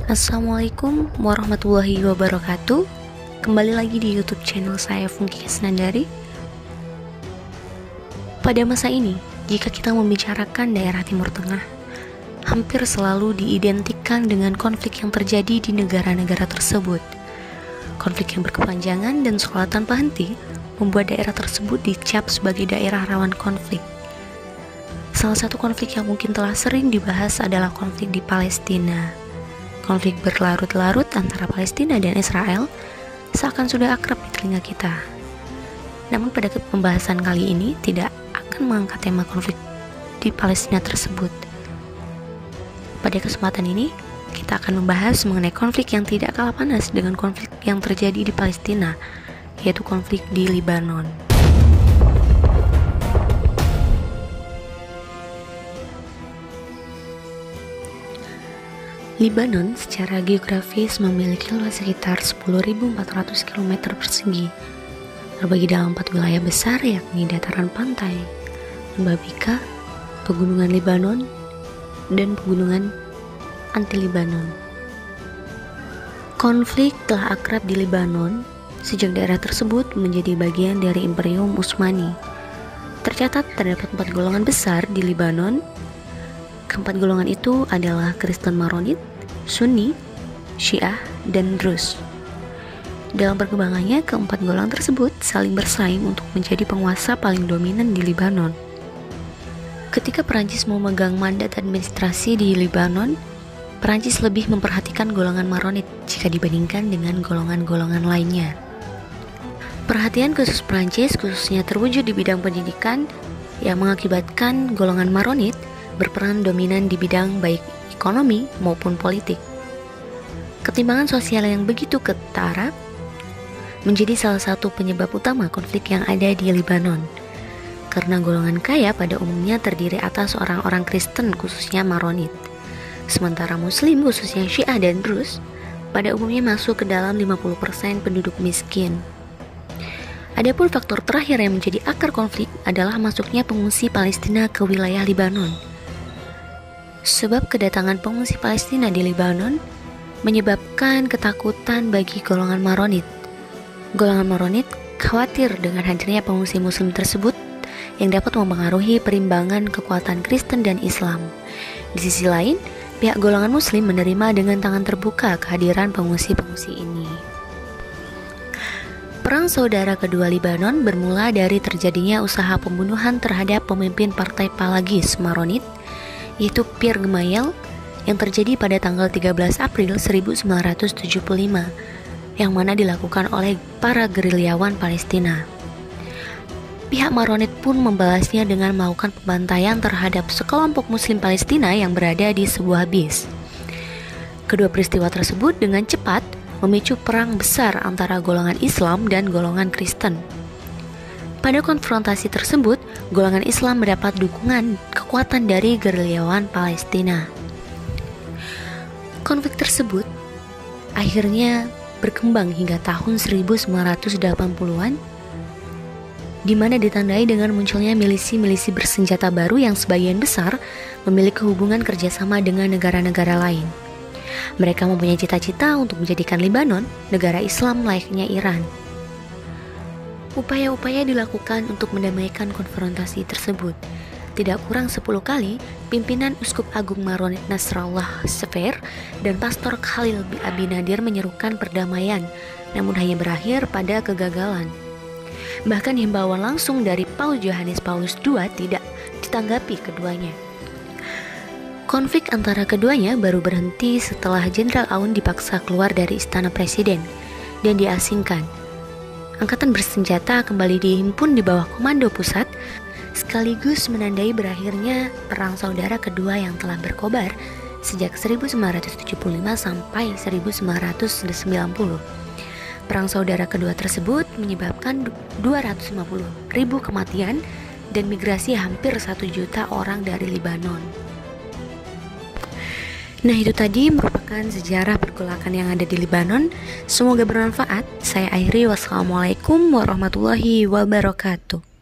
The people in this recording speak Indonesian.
Assalamualaikum warahmatullahi wabarakatuh. Kembali lagi di YouTube channel saya Funky Kesnandari. Pada masa ini, jika kita membicarakan daerah Timur Tengah, hampir selalu diidentikan dengan konflik yang terjadi di negara-negara tersebut. Konflik yang berkepanjangan dan sekolah tanpa henti membuat daerah tersebut dicap sebagai daerah rawan konflik. Salah satu konflik yang mungkin telah sering dibahas adalah konflik di Palestina. Konflik berlarut-larut antara Palestina dan Israel seakan sudah akrab di telinga kita. Namun pada pembahasan kali ini tidak akan mengangkat tema konflik di Palestina tersebut. Pada kesempatan ini, kita akan membahas mengenai konflik yang tidak kalah panas dengan konflik yang terjadi di Palestina, yaitu konflik di Libanon. Libanon secara geografis memiliki luas sekitar 10.400 km persegi, terbagi dalam 4 wilayah besar yakni dataran pantai, lembah Bika, pegunungan Libanon, dan pegunungan anti-Libanon. Konflik telah akrab di Libanon sejak daerah tersebut menjadi bagian dari Imperium Utsmani. Tercatat terdapat 4 golongan besar di Libanon. Keempat golongan itu adalah Kristen Maronit, Sunni, Syiah, dan Druze. Dalam perkembangannya, keempat golongan tersebut saling bersaing untuk menjadi penguasa paling dominan di Libanon. Ketika Perancis memegang mandat administrasi di Libanon, Perancis lebih memperhatikan golongan Maronit jika dibandingkan dengan golongan-golongan lainnya. Perhatian khusus Perancis khususnya terwujud di bidang pendidikan yang mengakibatkan golongan Maronit berperan dominan di bidang baik ekonomi maupun politik. Ketimbangan sosial yang begitu ketara menjadi salah satu penyebab utama konflik yang ada di Libanon. Karena golongan kaya pada umumnya terdiri atas orang-orang Kristen khususnya Maronit. Sementara Muslim khususnya Syiah dan Druze pada umumnya masuk ke dalam 50% penduduk miskin. Adapun faktor terakhir yang menjadi akar konflik adalah masuknya pengungsi Palestina ke wilayah Libanon. Sebab kedatangan pengungsi Palestina di Libanon menyebabkan ketakutan bagi golongan Maronit. Golongan Maronit khawatir dengan hadirnya pengungsi Muslim tersebut yang dapat mempengaruhi perimbangan kekuatan Kristen dan Islam. Di sisi lain, pihak golongan Muslim menerima dengan tangan terbuka kehadiran pengungsi-pengungsi ini. Perang saudara kedua Libanon bermula dari terjadinya usaha pembunuhan terhadap pemimpin partai Palagis Maronit, yaitu Pierre Gemayel, yang terjadi pada tanggal 13 April 1975, yang mana dilakukan oleh para gerilyawan Palestina. Pihak Maronit pun membalasnya dengan melakukan pembantaian terhadap sekelompok Muslim Palestina yang berada di sebuah bis. Kedua peristiwa tersebut dengan cepat memicu perang besar antara golongan Islam dan golongan Kristen. Pada konfrontasi tersebut, golongan Islam mendapat dukungan kekuatan dari gerilyawan Palestina. Konflik tersebut akhirnya berkembang hingga tahun 1980-an, di mana ditandai dengan munculnya milisi-milisi bersenjata baru yang sebagian besar memiliki hubungan kerjasama dengan negara-negara lain. Mereka mempunyai cita-cita untuk menjadikan Libanon negara Islam layaknya Iran. Upaya-upaya dilakukan untuk mendamaikan konfrontasi tersebut. Tidak kurang 10 kali, pimpinan Uskup Agung Maronit Nasrallah Sefer dan Pastor Khalil Abi Nadir menyerukan perdamaian, namun hanya berakhir pada kegagalan. Bahkan himbauan langsung dari Paus Yohanes Paulus II tidak ditanggapi keduanya. Konflik antara keduanya baru berhenti setelah Jenderal Aoun dipaksa keluar dari istana presiden dan diasingkan. Angkatan bersenjata kembali dihimpun di bawah komando pusat, sekaligus menandai berakhirnya perang saudara kedua yang telah berkobar sejak 1975 sampai 1990. Perang saudara kedua tersebut menyebabkan 250.000 kematian dan migrasi hampir 1 juta orang dari Libanon. Nah, itu tadi merupakan sejarah pergolakan yang ada di Libanon. Semoga bermanfaat. Saya akhiri, wassalamualaikum warahmatullahi wabarakatuh.